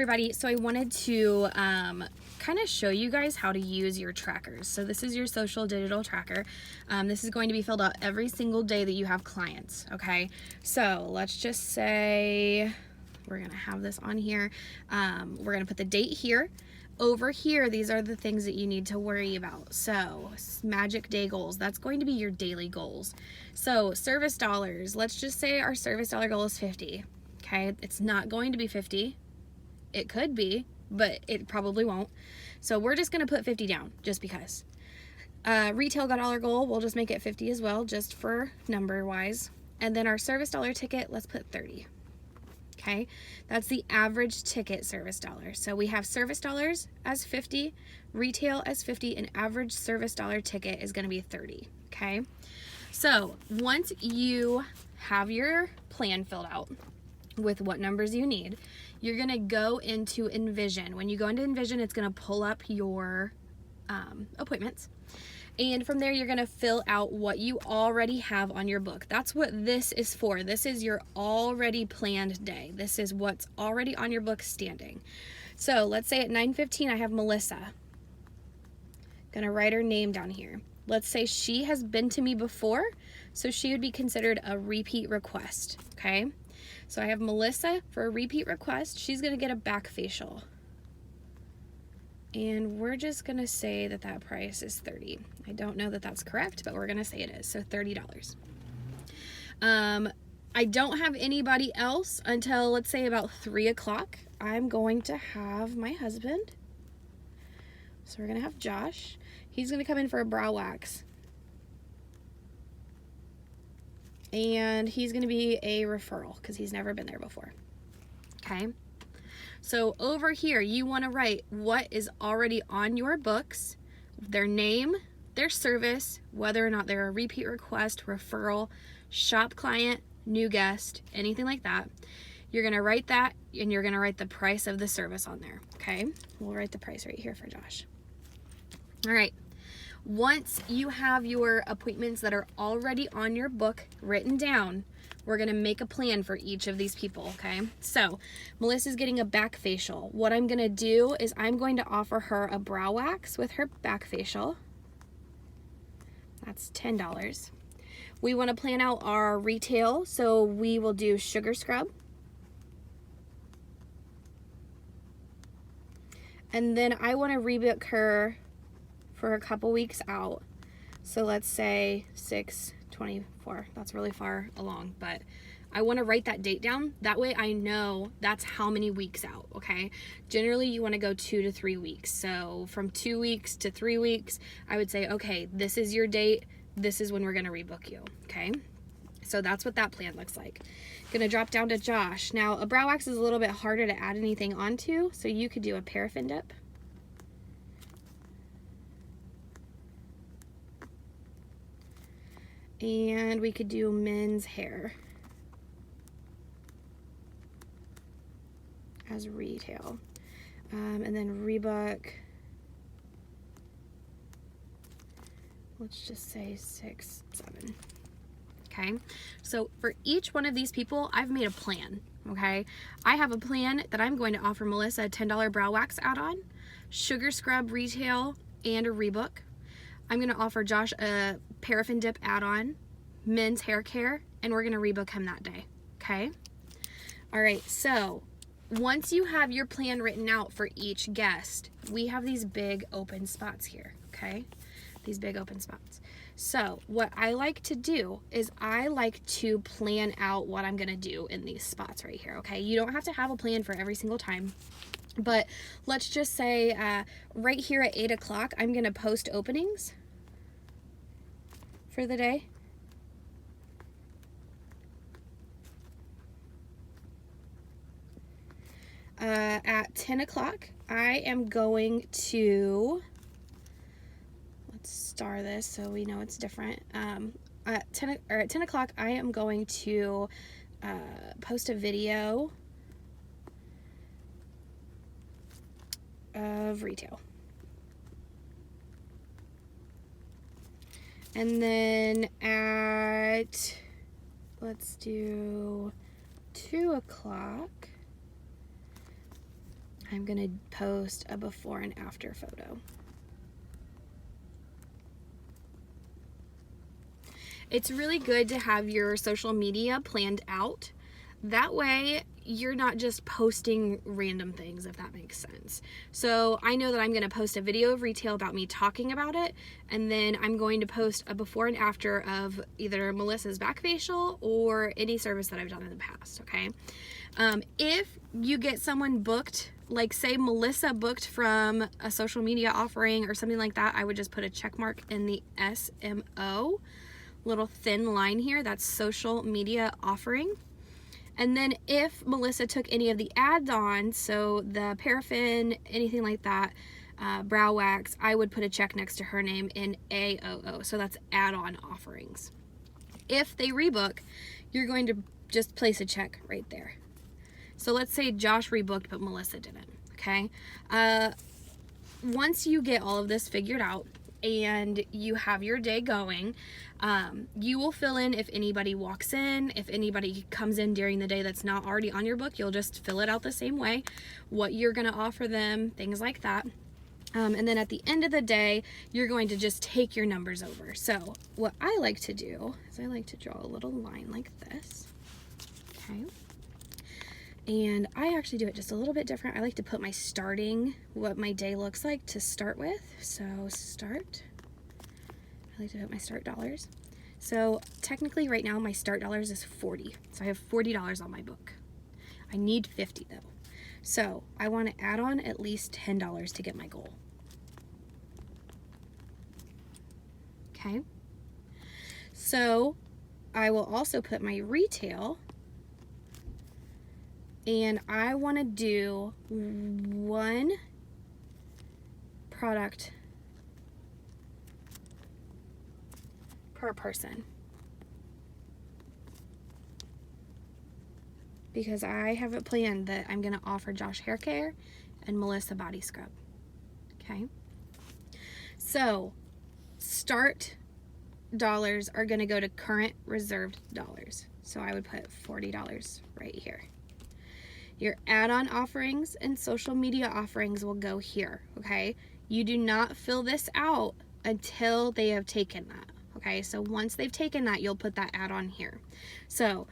Everybody, so I wanted to kind of show you guys how to use your trackers. So this is your social digital tracker. This is going to be filled out every single day that you have clients, okay? So let's just say we're gonna have this on here. We're gonna put the date here. Over here, these are the things that you need to worry about. So magic day goals, that's going to be your daily goals. So service dollars, let's just say our service dollar goal is 50, okay? It's not going to be 50. It could be, but it probably won't. So we're just gonna put 50 down just because. Retail dollar goal, we'll just make it 50 as well, just for number wise. And then our service dollar ticket, let's put 30. Okay, that's the average ticket service dollar. So we have service dollars as 50, retail as 50, and average service dollar ticket is gonna be 30, okay? So once you have your plan filled out with what numbers you need, you're gonna go into Envision. When you go into Envision, it's gonna pull up your appointments. And from there, you're gonna fill out what you already have on your book. That's what this is for. This is your already planned day. This is what's already on your book standing. So let's say at 9:15, I have Melissa. Gonna write her name down here. Let's say she has been to me before, so she would be considered a repeat request, okay? So I have Melissa for a repeat request. She's gonna get a back facial. And we're just gonna say that that price is 30. I don't know that that's correct, but we're gonna say it is, so $30. I don't have anybody else until, let's say, about 3 o'clock. I'm going to have my husband. So we're gonna have Josh. He's gonna come in for a brow wax. And he's gonna be a referral because he's never been there before, okay? So over here, you wanna write what is already on your books, their name, their service, whether or not they're a repeat request, referral, shop client, new guest, anything like that. You're gonna write that, and you're gonna write the price of the service on there, okay? We'll write the price right here for Josh. All right. Once you have your appointments that are already on your book written down, we're gonna make a plan for each of these people, okay? So Melissa's getting a back facial. What I'm gonna do is I'm going to offer her a brow wax with her back facial. That's $10. We wanna plan out our retail, so we will do sugar scrub. And then I wanna rebook her for a couple weeks out. So let's say 6/24. That's really far along, but I want to write that date down. That way I know that's how many weeks out, okay? Generally, you want to go 2 to 3 weeks. So from 2 weeks to 3 weeks, I would say, okay, this is your date. This is when we're going to rebook you, okay? So that's what that plan looks like. Gonna drop down to Josh. Now, a brow wax is a little bit harder to add anything onto, so you could do a paraffin dip. And we could do men's hair as retail. And then rebook, let's just say 6, 7. Okay, so for each one of these people, I've made a plan, okay? I have a plan that I'm going to offer Melissa a $10 brow wax add-on, sugar scrub retail, and a rebook. I'm gonna offer Josh a paraffin dip add-on, men's hair care, and we're gonna rebook him that day, okay? All right, so once you have your plan written out for each guest, we have these big open spots here, okay? These big open spots. So what I like to do is I like to plan out what I'm gonna do in these spots right here, okay? You don't have to have a plan for every single time. But let's just say right here at 8 o'clock, I'm gonna post openings for the day. At 10 o'clock, I am going to, let's star this so we know it's different. At 10 o'clock, I am going to post a video of retail. And then at, let's do 2 o'clock, I'm gonna post a before and after photo. It's really good to have your social media planned out. That way you're not just posting random things, if that makes sense. So I know that I'm going to post a video of retail about me talking about it, and then I'm going to post a before and after of either Melissa's back facial or any service that I've done in the past, okay? If you get someone booked, like say Melissa booked from a social media offering or something like that, I would just put a check mark in the SMO, little thin line here, that's social media offering. And then if Melissa took any of the add-ons, so the paraffin, anything like that, brow wax, I would put a check next to her name in AOO. So that's add-on offerings. If they rebook, you're going to just place a check right there. So let's say Josh rebooked, but Melissa didn't, okay? Once you get all of this figured out and you have your day going, you will fill in if anybody walks in, if anybody comes in during the day that's not already on your book, you'll just fill it out the same way, what you're gonna offer them, things like that. And then at the end of the day, you're going to just take your numbers over. So what I like to do is I like to draw a little line like this, okay? And I actually do it just a little bit different. I like to put my starting, what my day looks like to start with. So start, I like to put my start dollars. So technically right now my start dollars is 40. So I have $40 on my book. I need 50 though. So I want to add on at least $10 to get my goal. Okay. So I will also put my retail, and I want to do one product per person, because I have a plan that I'm going to offer Josh hair care and Melissa body scrub. Okay, so start dollars are going to go to current reserved dollars, so I would put $40 right here. Your add-on offerings and social media offerings will go here, okay? You do not fill this out until they have taken that, okay? So once they've taken that, you'll put that add-on here. So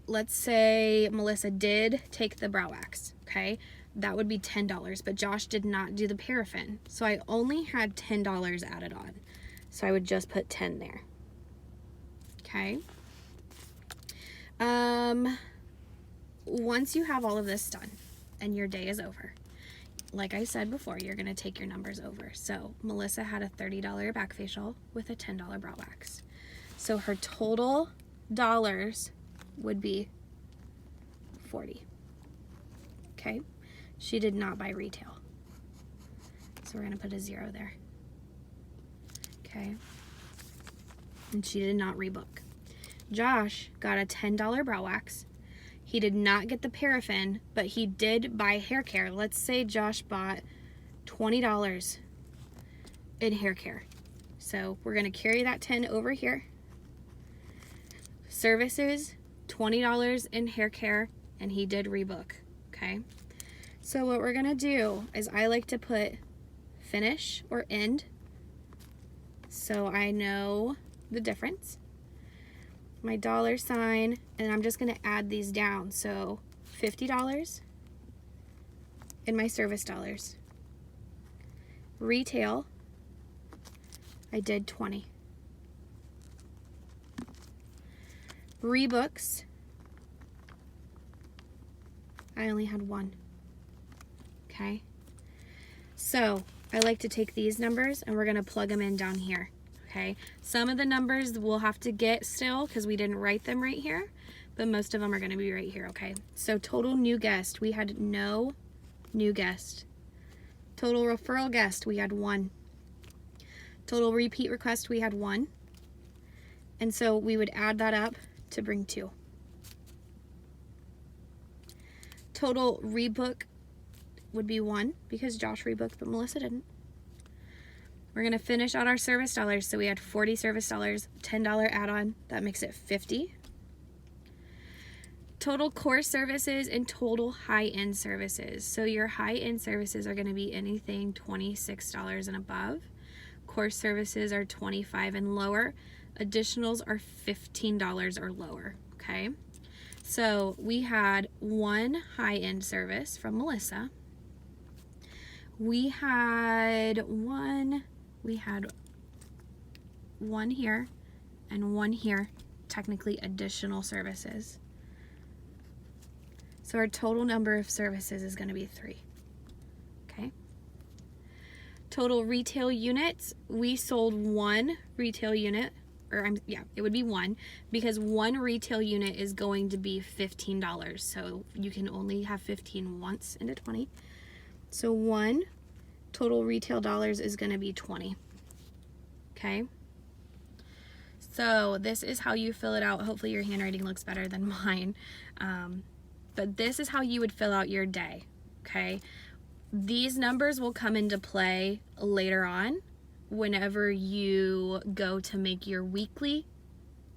let's say Melissa did take the brow wax, okay? That would be $10, but Josh did not do the paraffin. So I only had $10 added on. So I would just put 10 there, okay? Once you have all of this done and your day is over, like I said before, you're going to take your numbers over. So Melissa had a $30 back facial with a $10 brow wax. So her total dollars would be 40. Okay? She did not buy retail. So we're going to put a 0 there. Okay? And she did not rebook. Josh got a $10 brow wax. He did not get the paraffin, but he did buy hair care. Let's say Josh bought $20 in hair care. So we're going to carry that 10 over here. Services, $20 in hair care, and he did rebook, okay? So what we're going to do is I like to put finish or end so I know the difference. My dollar sign, and I'm just going to add these down. So $50 in my service dollars. Retail, I did 20. Rebooks, I only had 1. Okay, so I like to take these numbers and we're going to plug them in down here. Okay, some of the numbers we'll have to get still because we didn't write them right here, but most of them are going to be right here. Okay, so total new guest, we had no new guest. Total referral guest, we had 1. Total repeat request, we had 1. And so we would add that up to bring 2. Total rebook would be 1 because Josh rebooked but Melissa didn't. We're going to finish out our service dollars. So we had 40 service dollars, $10 add-on. That makes it 50. total course services and total high-end services. So your high-end services are going to be anything $26 and above. Course services are $25 and lower. Additionals are $15 or lower, okay? So we had one high-end service from Melissa. We had one here and one here, technically additional services. So our total number of services is going to be 3. Okay. Total retail units, we sold one retail unit, it would be one, because one retail unit is going to be $15. So you can only have 15 once into 20. So one total retail dollars is going to be 20. Okay. So this is how you fill it out. Hopefully your handwriting looks better than mine. But this is how you would fill out your day. Okay. These numbers will come into play later on whenever you go to make your weekly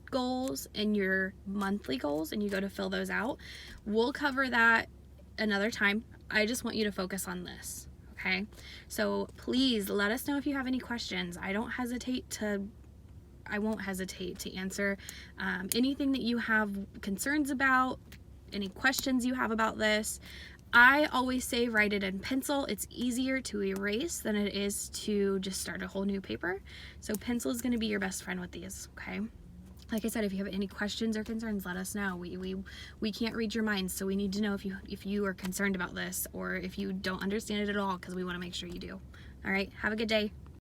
goals and your monthly goals and you go to fill those out. We'll cover that another time. I just want you to focus on this. Okay. So please let us know if you have any questions. I won't hesitate to answer anything that you have concerns about, any questions you have about this. I always say write it in pencil. It's easier to erase than it is to just start a whole new paper. So pencil is going to be your best friend with these, okay? Like I said, if you have any questions or concerns, let us know. We can't read your minds, so we need to know if you are concerned about this or if you don't understand it at all, because we want to make sure you do. All right, have a good day.